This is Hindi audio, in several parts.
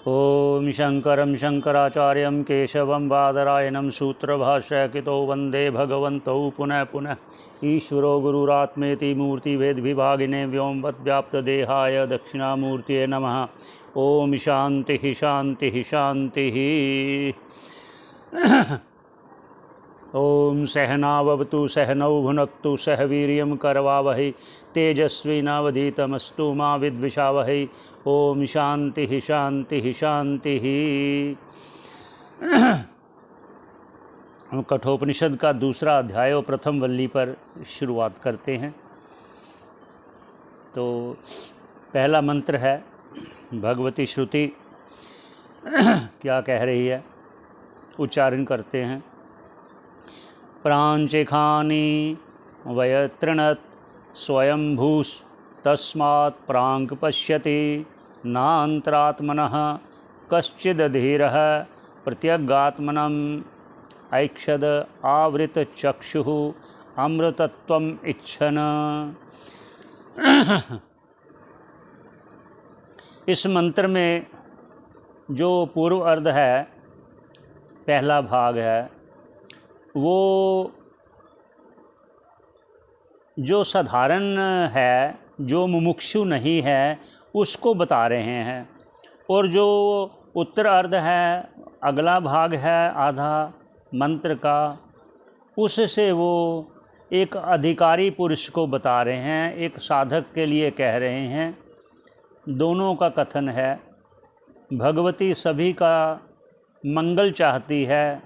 ओम शंकरं शंकराचार्यं केशवं बादरायणं सूत्रभाष्यकृतो वंदे भगवन्तौ पुनः पुनः। ईश्वरो गुरुरात्मेति मूर्तिभेदविभागिने व्योमवद्व्याप्तदेहाय दक्षिणामूर्तये नमः। ओम शांति शांति शांति। ओम सहनावतु सहनौ भुनक्तु सह वीर्यं करवावहै तेजस्विनावधीतमस्तु मा विद्विषावहै। ओम शांति शांति शांति। हम कठोपनिषद का दूसरा अध्याय और प्रथम वल्ली पर शुरुआत करते हैं। तो पहला मंत्र है, भगवती श्रुति क्या कह रही है, उच्चारण करते हैं। प्रांचिखानि वयतृणत् स्वयंभूस् तस्मात् प्रांक पश्यति नान्तरात्मनः कश्चिदधीरः प्रत्यगात्मनम् ऐक्षद आवृतचक्षुः अमृतत्वम् इच्छन्। इस मंत्र में जो पूर्व अर्ध है, पहला भाग है, वो जो साधारण है, जो मुमुक्षु नहीं है, उसको बता रहे हैं। और जो उत्तर अर्ध है, अगला भाग है आधा मंत्र का, उससे वो एक अधिकारी पुरुष को बता रहे हैं, एक साधक के लिए कह रहे हैं। दोनों का कथन है। भगवती सभी का मंगल चाहती है,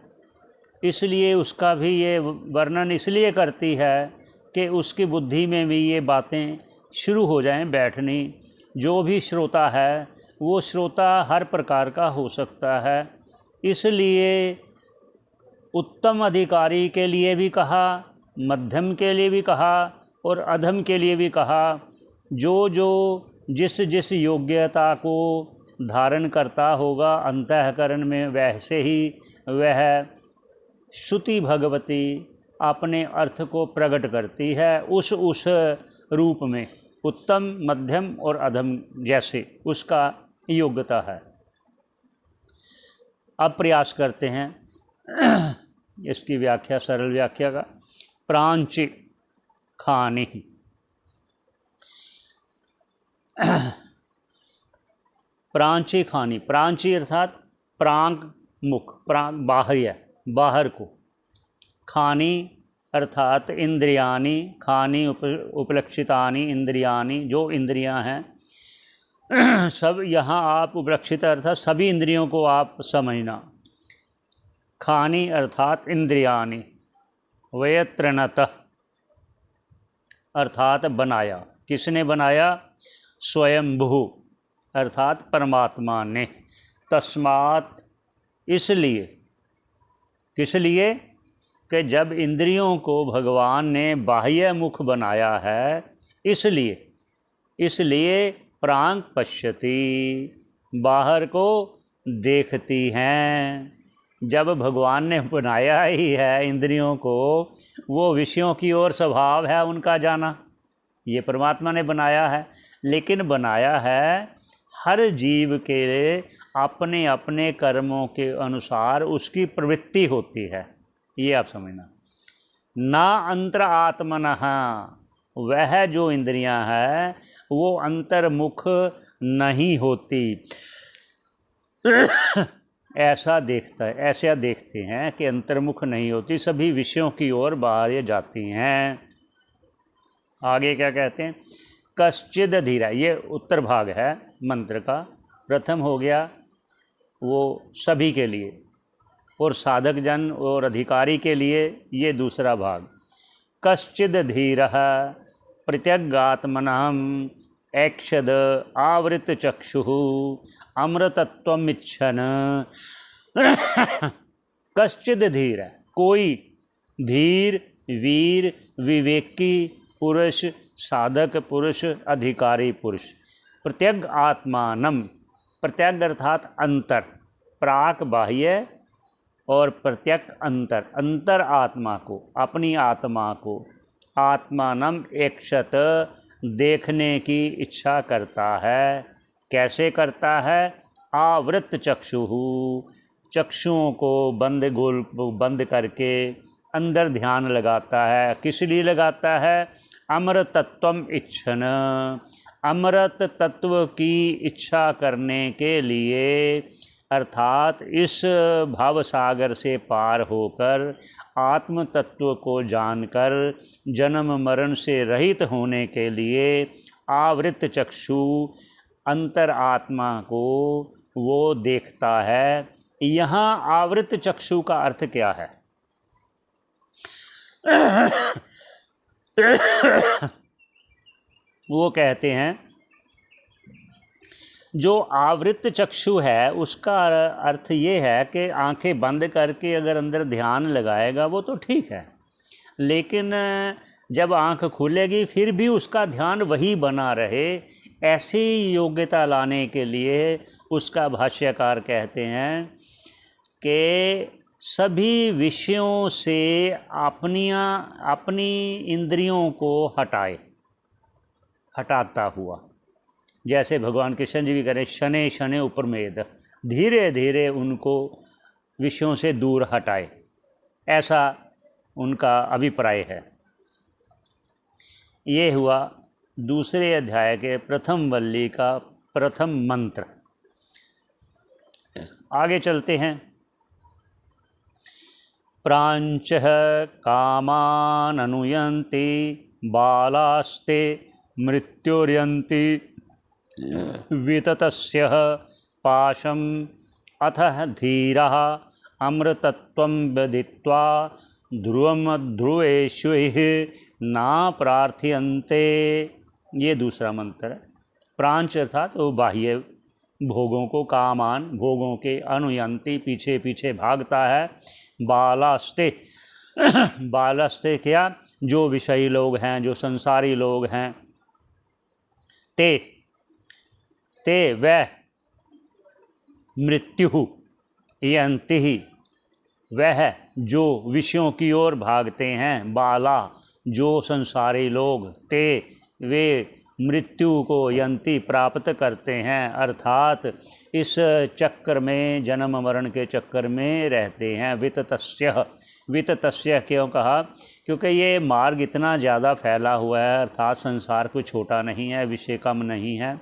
इसलिए उसका भी ये वर्णन इसलिए करती है कि उसकी बुद्धि में भी ये बातें शुरू हो जाएं बैठनी। जो भी श्रोता है वो श्रोता हर प्रकार का हो सकता है, इसलिए उत्तम अधिकारी के लिए भी कहा, मध्यम के लिए भी कहा और अधम के लिए भी कहा। जो जो जिस जिस योग्यता को धारण करता होगा अंतःकरण में, वैसे ही वह श्रुति भगवती अपने अर्थ को प्रकट करती है उस रूप में, उत्तम मध्यम और अधम जैसे उसका योग्यता है। अब प्रयास करते हैं इसकी व्याख्या, सरल व्याख्या का। प्रांचि खानी, प्रांची खानी, प्रांची अर्थात प्रांग मुख, प्रांग बाह्य, बाहर को। खानी अर्थात इंद्रियानि, खानी उपलक्षितानि इंद्रियानि, जो इंद्रियां हैं सब यहाँ आप उपलक्षित अर्थात सभी इंद्रियों को आप समझना। खानी अर्थात इंद्रियानि, वयतृणतः अर्थात बनाया। किसने बनाया? स्वयंभू अर्थात परमात्मा ने। तस्मात् इसलिए, किस लिए कि जब इंद्रियों को भगवान ने बाह्य मुख बनाया है, इसलिए प्रांग पश्यति, बाहर को देखती हैं। जब भगवान ने बनाया ही है इंद्रियों को, वो विषयों की ओर स्वभाव है उनका जाना, ये परमात्मा ने बनाया है। लेकिन बनाया है हर जीव के अपने अपने कर्मों के अनुसार उसकी प्रवृत्ति होती है, ये आप समझना। ना अंतर आत्मनः, वह जो इंद्रियां हैं वो अंतर्मुख नहीं होती। ऐसा देखते हैं कि अंतर्मुख नहीं होती, सभी विषयों की ओर बाहर जाती हैं। आगे क्या कहते हैं? कश्चिद धीरा, ये उत्तर भाग है मंत्र का। प्रथम हो गया वो सभी के लिए, और साधक जन और अधिकारी के लिए ये दूसरा भाग। कश्चिद धीरः प्रत्यगात्मनः ऐक्षद आवृत चक्षुः अमृतत्वम् इच्छन्। कश्चिद धीर, कोई धीर, वीर, विवेकी पुरुष, साधक पुरुष, अधिकारी पुरुष। प्रत्यग आत्मानम, प्रत्यग अर्थात अंतर, प्राक बाह्य और प्रत्यक अंतर, अंतर आत्मा को, अपनी आत्मा को। आत्मानम एकशत, देखने की इच्छा करता है। कैसे करता है? आवृत चक्षुः, चक्षुओं को बंद करके अंदर ध्यान लगाता है। किस लिए लगाता है? अमृतत्वम इच्छन, अमृत तत्व की इच्छा करने के लिए, अर्थात इस भाव सागर से पार होकर आत्म तत्व को जानकर जन्म मरण से रहित होने के लिए आवृत चक्षु अंतर आत्मा को वो देखता है। यहाँ आवृत चक्षु का अर्थ क्या है? वो कहते हैं जो आवृत चक्षु है उसका अर्थ ये है कि आंखें बंद करके अगर अंदर ध्यान लगाएगा वो तो ठीक है, लेकिन जब आंख खुलेगी फिर भी उसका ध्यान वही बना रहे, ऐसी योग्यता लाने के लिए उसका भाष्यकार कहते हैं कि सभी विषयों से अपनी इंद्रियों को हटाता हुआ, जैसे भगवान कृष्ण जी भी करें शनै शनै उपरमेद, धीरे धीरे उनको विषयों से दूर हटाए, ऐसा उनका अभिप्राय है। ये हुआ दूसरे अध्याय के प्रथम वल्ली का प्रथम मंत्र। आगे चलते हैं। प्रांचः कामान् अनुयन्ति बालास्ते मृत्युर्यन्ति विततस्य पाशम् अथः धीरः अमृतत्वं विदित्वा ध्रुवमध्रुवेषु ना प्रार्थयन्ते। ये दूसरा मंत्र है। प्रांच अर्थात वो बाह्य भोगों को, कामान भोगों के, अनुयंती पीछे पीछे भागता है। बालास्ते बालास्ते क्या? जो विषयी लोग हैं, जो संसारी लोग हैं। ते वह मृत्यु यंति ही, वह जो विषयों की ओर भागते हैं। बाला जो संसारी लोग, ते वे मृत्यु को यंती प्राप्त करते हैं, अर्थात इस चक्कर में, जन्म मरण के चक्कर में रहते हैं। विततस्य क्यों कहा? क्योंकि ये मार्ग इतना ज़्यादा फैला हुआ है, अर्थात संसार कोई छोटा नहीं है, विषय कम नहीं है,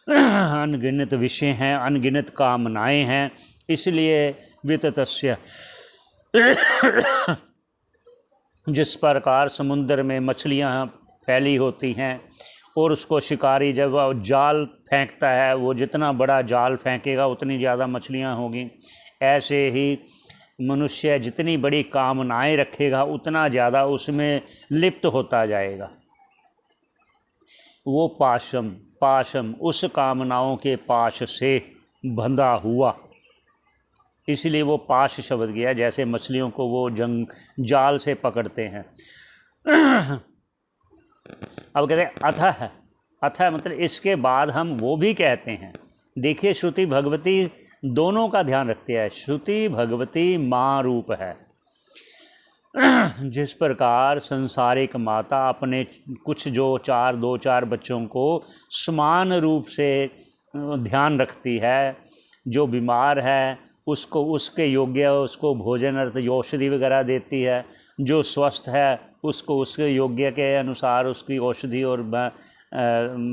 अनगिनत विषय हैं, अनगिनत कामनाएं हैं, इसलिए विततस्य। जिस प्रकार समुद्र में मछलियां फैली होती हैं और उसको शिकारी जब जाल फेंकता है, वो जितना बड़ा जाल फेंकेगा उतनी ज़्यादा मछलियां होगी, ऐसे ही मनुष्य जितनी बड़ी कामनाएं रखेगा उतना ज़्यादा उसमें लिप्त होता जाएगा। वो पाशम उस कामनाओं के पाश से बंधा हुआ, इसलिए वो पाश शब्द गया। जैसे मछलियों को वो जाल से पकड़ते हैं। अब कहते हैं अथ मतलब इसके बाद हम वो भी कहते हैं। देखिए, श्रुति भगवती दोनों का ध्यान रखती है। श्रुति भगवती माँ रूप है। जिस प्रकार संसारिक माता अपने कुछ जो दो चार बच्चों को समान रूप से ध्यान रखती है, जो बीमार है उसको उसके योग्य उसको भोजन अर्थ औषधि वगैरह देती है, जो स्वस्थ है उसको उसके योग्य के अनुसार उसकी औषधि और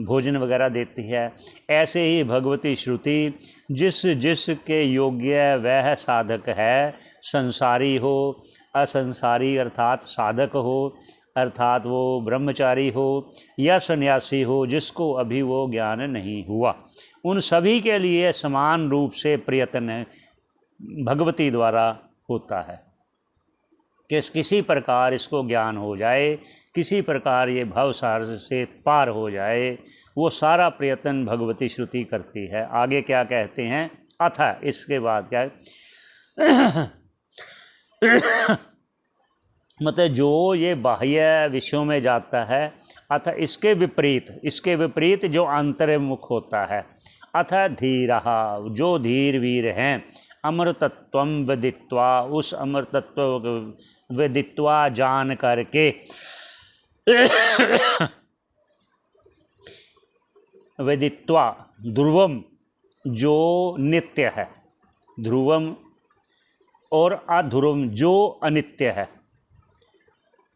भोजन वगैरह देती है, ऐसे ही भगवती श्रुति जिस के योग्य वह साधक है, संसारी हो असंसारी अर्थात साधक हो, अर्थात वो ब्रह्मचारी हो या सन्यासी हो, जिसको अभी वो ज्ञान नहीं हुआ, उन सभी के लिए समान रूप से प्रयत्न भगवती द्वारा होता है कि किसी प्रकार इसको ज्ञान हो जाए, किसी प्रकार ये भवसागर से पार हो जाए। वो सारा प्रयत्न भगवती श्रुति करती है। आगे क्या कहते हैं? अथा, इसके बाद क्या मतलब जो ये बाह्य विषयों में जाता है, अथ इसके विपरीत जो अंतर्मुख होता है। अथ धीरहा, जो धीर वीर हैं, अमृतत्वं विदित्वा, उस अमृतत्व विदित्वा जान करके, विदित्वा ध्रुवम जो नित्य है, ध्रुवम, और अध्रुवम जो अनित्य है,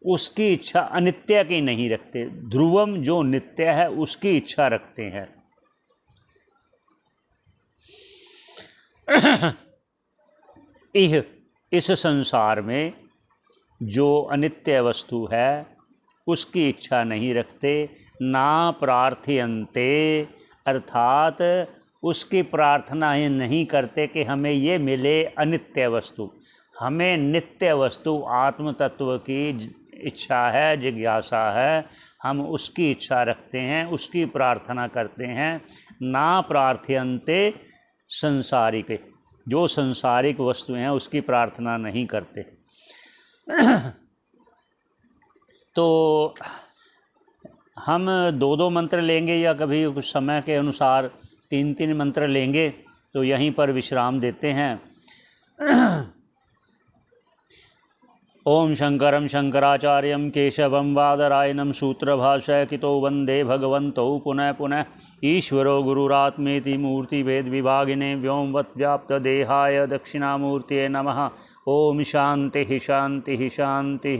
उसकी इच्छा अनित्य की नहीं रखते। ध्रुवम जो नित्य है उसकी इच्छा रखते हैं। इस संसार में जो अनित्य वस्तु है उसकी इच्छा नहीं रखते। ना प्रार्थयन्ते, अर्थात उसकी प्रार्थनाएं नहीं करते कि हमें ये मिले अनित्य वस्तु। हमें नित्य वस्तु आत्म तत्व की इच्छा है, जिज्ञासा है, हम उसकी इच्छा रखते हैं, उसकी प्रार्थना करते हैं। ना प्रार्थयन्ते संसारिक, जो संसारिक वस्तु हैं उसकी प्रार्थना नहीं करते। तो हम 2-2 मंत्र लेंगे या कभी कुछ समय के अनुसार 3-3 मंत्र लेंगे, तो यहीं पर विश्राम देते हैं। ओम शंकरं शंकराचार्यं केशवं वादरायणं सूत्रभाष्यकृतो वंदे भगवन्तौ पुनः पुनः। ईश्वरो गुरुरात्मेति मूर्तिभेद विभागिने व्योमवत् व्याप्त देहाय दक्षिणामूर्तये नमः। ओम शांति शांति शांति।